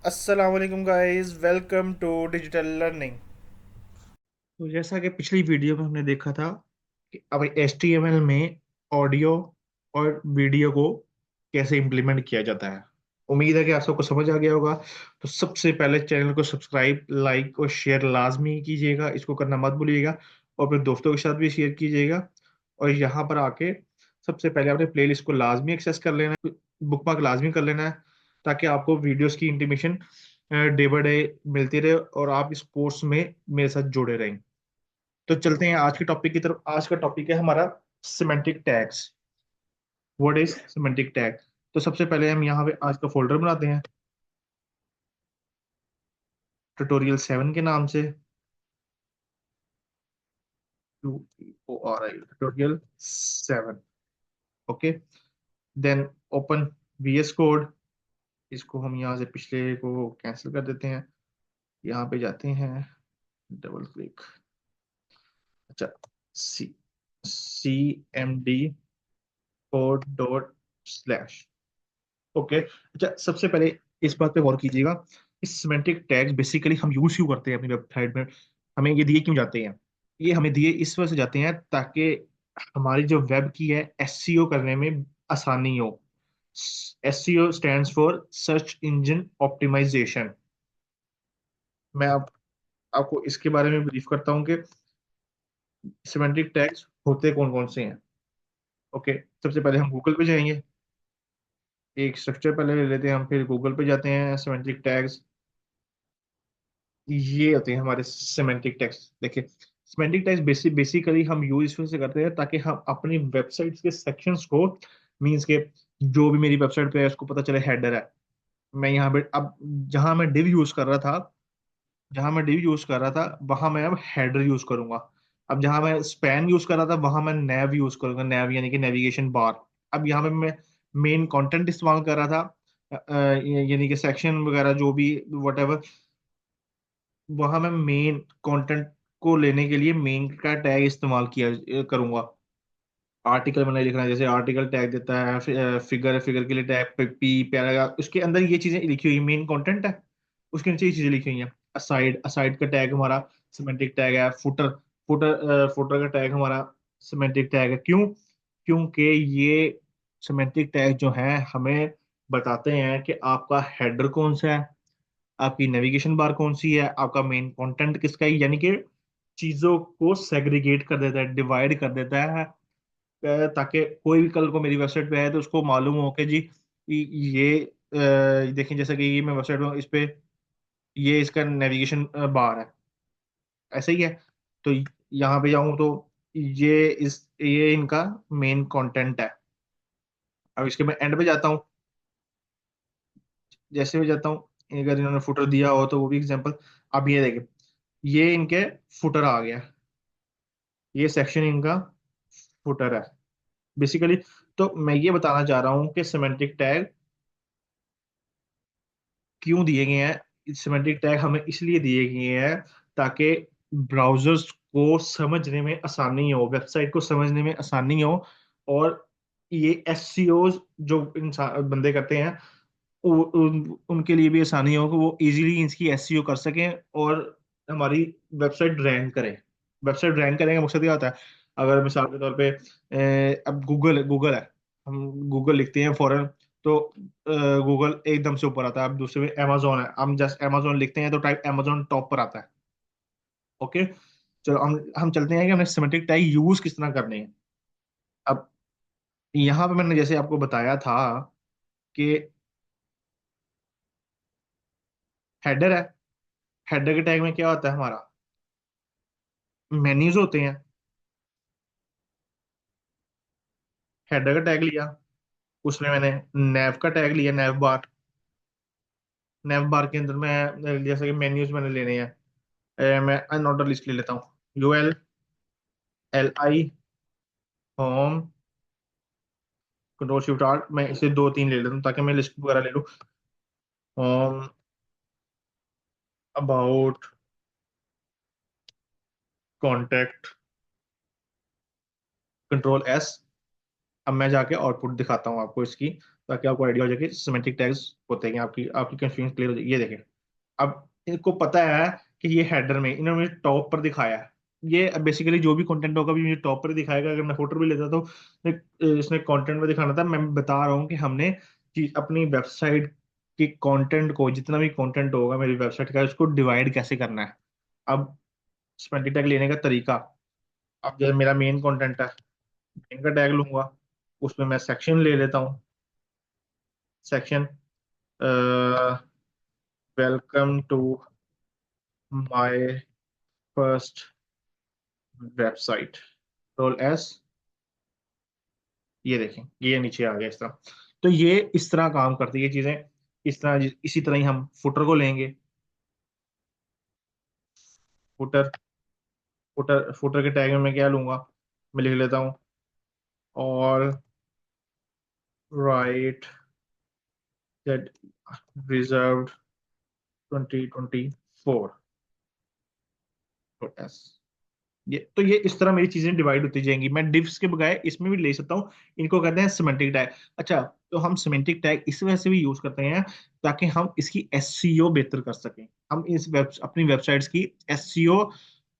अस्सलाम वालेकुम guys, welcome to digital learning. तो जैसा कि पिछली वीडियो में हमने देखा था कि अब HTML में ऑडियो और वीडियो को कैसे इंप्लीमेंट किया जाता है। उम्मीद है कि आप सबको समझ आ गया होगा। तो सबसे पहले चैनल को सब्सक्राइब, लाइक और शेयर लाजमी कीजिएगा, इसको करना मत भूलिएगा। और अपने दोस्तों के साथ भी शेयर कीजिएगा। और यहाँ पर आके सबसे पहले अपने प्लेलिस्ट को लाजमी एक्सेस कर लेना है, बुकमार्क लाजमी कर लेना है, ताकि आपको वीडियोस की इंटीमेशन डे बाय डे मिलती रहे और आप इस कोर्स में मेरे साथ जुड़े रहें। तो चलते हैं आज के टॉपिक की तरफ। आज का टॉपिक है हमारा semantic tags. What is semantic tag? तो सबसे पहले हम यहाँ पे आज का फोल्डर बनाते हैं ट्यूटोरियल 7 के नाम से। Tutorial 7। Okay, then open VS code. इसको हम यहाँ से पिछले को कैंसिल कर देते हैं। यहाँ पे जाते हैं, डबल क्लिक। अच्छा, सी CMD4./ ओके। अच्छा, सबसे पहले इस बात पे गौर कीजिएगा, इस सिमेंटिक टैग्स बेसिकली हम यूज क्यों करते हैं अपनी वेबसाइट में। हमें ये दिए क्यों जाते हैं? ये हमें दिए इस वजह से जाते हैं ताकि हमारी जो वेब की है SEO करने में आसानी हो। SEO stands for search engine optimisation. मैं आपको इसके बारे में ब्रीफ करता हूँ कि सिमेंटिक टैग्स होते कौन कौन से हैं। ओके, सबसे पहले हम गूगल पे जाएंगे। एक स्ट्रक्चर पहले ले लेते हैं हम, फिर गूगल पे जाते हैं। सिमेंटिक टैग्स ये होते हैं हमारे सिमेंटिक टैग्स। देखिए, सिमेंटिक टैग्स बेसिकली हम यूज इसमें से करते हैं ताकि हम अपनी वेबसाइट के सेक्शंस को, मींस के जो भी मेरी वेबसाइट पे है उसको पता चले हेडर है। मैं यहाँ पे अब जहां मैं div यूज कर रहा था जहां मैं div यूज कर रहा था वहां मैं अब हेडर यूज करूंगा। अब जहां मैं स्पैन यूज कर रहा था वहां मैं नैव यूज करूंगा, नैव यानी कि नेविगेशन बार। अब यहाँ पे मैं मेन कंटेंट इस्तेमाल कर रहा था, यानी कि सेक्शन वगैरह जो भी वट, वहां मैं मेन कंटेंट को लेने के लिए मेन का टैग इस्तेमाल किया करूंगा। आर्टिकल मैंने लिखना है, जैसे आर्टिकल टैग देता है, फिगर है, फिगर के लिए टैग पी पैराग्राफ, उसके अंदर ये चीजें लिखी हुई, मेन कंटेंट है, उसके नीचे ये चीजें लिखी हुई हैं। असाइड, असाइड का टैग हमारा सिमेंटिक टैग है। फुटर, फुटर का टैग हमारा सिमेंटिक टैग है। क्यों? क्योंकि ये सिमेंटिक टैग जो है हमें बताते हैं कि आपका हेडर कौन सा है, आपकी नेविगेशन बार कौन सी है, आपका मेन कंटेंट किसका है, यानी कि चीजों को सेग्रीगेट कर देता है, डिवाइड कर देता है। ताकि कोई भी कल को मेरी वेबसाइट पे है तो उसको मालूम हो कि जी ये देखें, जैसे कि ये मैं वेबसाइट हूँ, इस पे ये इसका नेविगेशन बार है, ऐसा ही है। तो यहाँ पे जाऊँ तो ये इनका मेन कंटेंट है। अब इसके मैं एंड पे जाता हूँ। जैसे भी जाता हूँ, अगर इन्होंने फुटर दिया हो तो वो भी एग्जांपल। अब ये देखें, ये इनके फुटर आ गया, ये सेक्शन इनका फुटर है बेसिकली। तो मैं ये बताना चाह रहा हूँ कि सिमेंटिक टैग क्यों दिए गए हैं। सिमेंटिक टैग हमें इसलिए दिए गए हैं ताकि ब्राउजर्स को समझने में आसानी हो, वेबसाइट को समझने में आसानी हो। और ये SEO जो इंसान बंदे करते हैं, उनके लिए भी आसानी हो कि वो इजीली इसकी SEO कर सकें और हमारी वेबसाइट रैंक करे। वेबसाइट रैंक करने का मकसद क्या होता है? अगर मिसाल के तौर पे अब गूगल है, हम गूगल लिखते हैं फॉरन, तो गूगल एकदम से ऊपर आता है। अब दूसरे में Amazon है, हम जस्ट Amazon लिखते हैं तो टाइप Amazon टॉप पर आता है। ओके, चलो हम चलते हैं कि हमने सिमेंटिक टैग यूज किस तरह करने हैं। अब यहाँ पे मैंने जैसे आपको बताया था कि हेडर है, हेडर के टैग में क्या होता है हमारा, मेन्यूज होते हैं। हेडर का टैग लिया, उसमें मैंने नैव का टैग लिया, नैव बार। नैव बार के अंदर मैं जैसे कि मेन्यूज मैंने लेने हैं, मैं अनऑर्डर लिस्ट ले लेता हूँ। ULLI home, control shift R, मैं इसे दो तीन ले लेता हूँ ताकि मैं लिस्ट वगैरह ले लूँ। Home, about, contact, control S। अब मैं जाके आउटपुट दिखाता हूँ आपको इसकी। ताकि आपको आइडिया हो जाए कि सिमेंटिक टैग्स होते हैं, आपकी आपकी कंफ्यूजन क्लियर हो जाए। ये देखें, अब इनको पता है कि ये हेडर में इन्होंने मुझे टॉप पर दिखाया है। ये बेसिकली जो भी कंटेंट होगा भी मुझे टॉप पर ही दिखाएगा। अगर मैं फुटर भी लेता तो इसने कंटेंट में दिखाना था। मैं बता रहा हूँ कि हमने कि अपनी वेबसाइट के कंटेंट को, जितना भी कंटेंट होगा मेरी वेबसाइट का, उसको डिवाइड कैसे करना है। अब सिमेंटिक टैग लेने का तरीका, अब जैसे मेरा मेन कंटेंट है, मेन का टैग लूंगा, उसमें मैं सेक्शन ले लेता हूँ। Section, welcome to my first website, roll S. ये देखें, ये नीचे आ गया इस तरह। तो ये इस तरह काम करती है ये चीजें। इस तरह, इसी तरह ही हम फुटर को लेंगे। फुटर, फुटर के टैग में मैं क्या लूंगा, मैं लिख लेता हूँ all right that reserved 2024 S. ये तो ये इस तरह मेरी चीजें डिवाइड होती जाएंगी। मैं डिव्स के बजाय इसमें भी ले सकता हूँ। इनको कहते हैं सिमेंटिक टैग। अच्छा, तो हम सिमेंटिक टैग इस वजह से भी यूज करते हैं ताकि हम इसकी एसईओ बेहतर कर सकें। हम इस अपनी वेबसाइट्स की एसईओ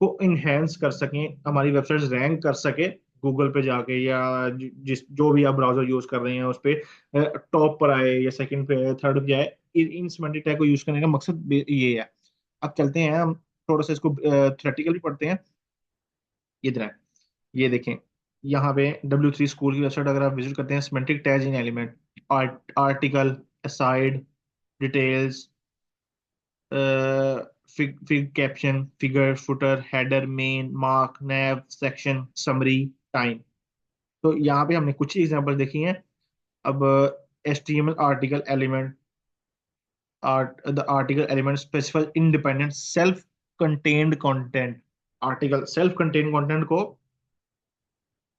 को इनहेंस कर सकें, हमारी वेबसाइट रैंक कर सके गूगल पे जाके, या जिस जो भी आप ब्राउजर यूज कर रहे हैं उस पे टॉप पर आए या सेकंड पे आए, थर्ड पे आए। इन सिमेंटिक टैग को यूज करने का मकसद ये है। अब चलते हैं हम थोड़ा सा इसको थ्योरेटिकली पढ़ते हैं। इधर है, ये देखें, यहाँ पे W3 स्कूल की वेबसाइट अगर आप विजिट करते हैं, सिमेंटिक टैग्स इन element, article, aside, details, fig fig caption, figure, footer, header, main, mark, नैव, सेक्शन, समरी, टाइम। तो यहाँ पे हमने कुछ एग्जांपल देखी हैं। अब HTML article element, the article element specify independent self contained content. Article self contained content को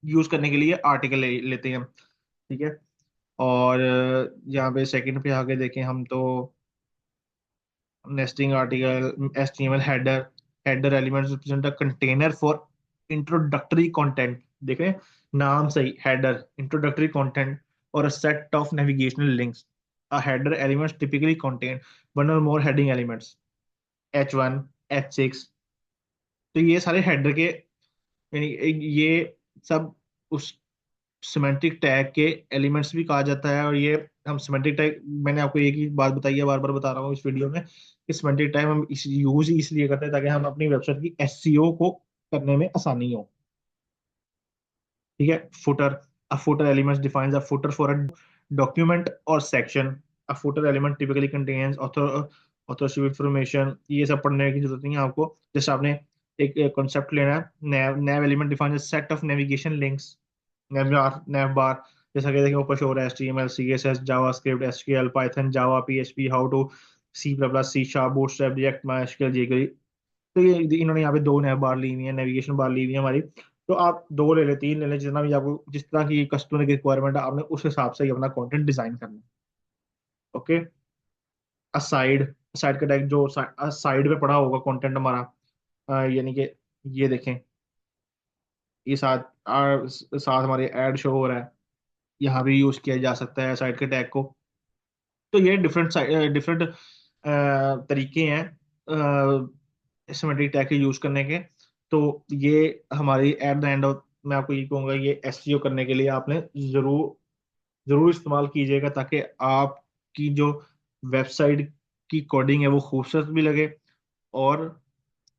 use करने के लिए आर्टिकल लेते हैं, ठीक है। और यहाँ पे सेकंड पे आगे देखें हम तो nesting article, HTML header, header elements represent a container for introductory content. देखें नाम सही, हेडर इंट्रोडक्टरी कंटेंट और अ set of navigational links. A header elements typically contain one और मोर हेडिंग एलिमेंट्स, H1, H6। तो ये सारे हेडर के, यानी ये सब उस सिमेंटिक टैग के एलिमेंट्स भी कहा जाता है। और ये हम सिमेंटिक टैग, मैंने आपको एक ही बात बताई है, बार बार बता रहा हूँ इस वीडियो में, कि सिमेंटिक टैग हम इस यूज ही इसलिए करते हैं ताकि हम अपनी वेबसाइट की एसईओ को करने में आसानी हो, ठीक है। Footer, a footer elements defines a footer for a document और section. A footer element typically contains authorship information. ये सब पढ़ने की जरूरत नहीं है आपको। जैसे आपने एक कॉन्सेप्ट लेना है, nav, nav element defines a set of navigation links, nav bar. जैसा कि देखें ऊपर शो हो रहा है, HTML, CSS, JavaScript, SQL, Python, Java, PHP, how to, C plus plus, C sharp, Bootstrap, React, MySQL, jQuery. तो ये इन्होंने यहाँ पे दो नैव बार ली हुई है, नेविगेशन बार ली हुई है हमारी। तो आप दो ले लें, तीन ले लें, जितना भी आपको, जिस तरह की कस्टमर की रिक्वायरमेंट है, आपने उस हिसाब से ही अपना कंटेंट डिजाइन करना है। ओके। असाइड, साइड का टैग जो साइड पे पड़ा होगा कंटेंट हमारा, यानी कि ये देखें, ये साथ साथ हमारे ऐड शो हो रहा है, यहाँ भी यूज किया जा सकता है साइड के टैग को। तो ये डिफरेंट डिफरेंट तरीके हैं सिमेट्रिक टैग के यूज करने के। तो ये हमारी एट द एंड ऑफ, मैं आपको ये कहूंगा, ये एसईओ करने के लिए आपने जरूर जरूर इस्तेमाल कीजिएगा, ताकि आपकी जो वेबसाइट की कोडिंग है वो खूबसूरत भी लगे, और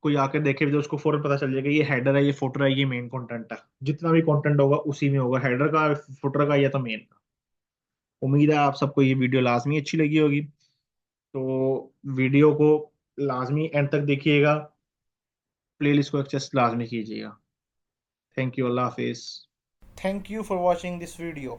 कोई आकर देखे भी तो उसको फौरन पता चल जाएगा ये हेडर है, ये फुटर है, ये मेन कंटेंट है। जितना भी कंटेंट होगा उसी में होगा, हेडर का, फुटर का, या तो मेन का। उम्मीद है आप सबको ये वीडियो लाजमी अच्छी लगी होगी। तो वीडियो को लाजमी एंड तक देखिएगा, प्लेलिस्ट को एक्सेस लाजमी कीजिएगा। Thank you, Allah Hafiz. Thank you for watching this video.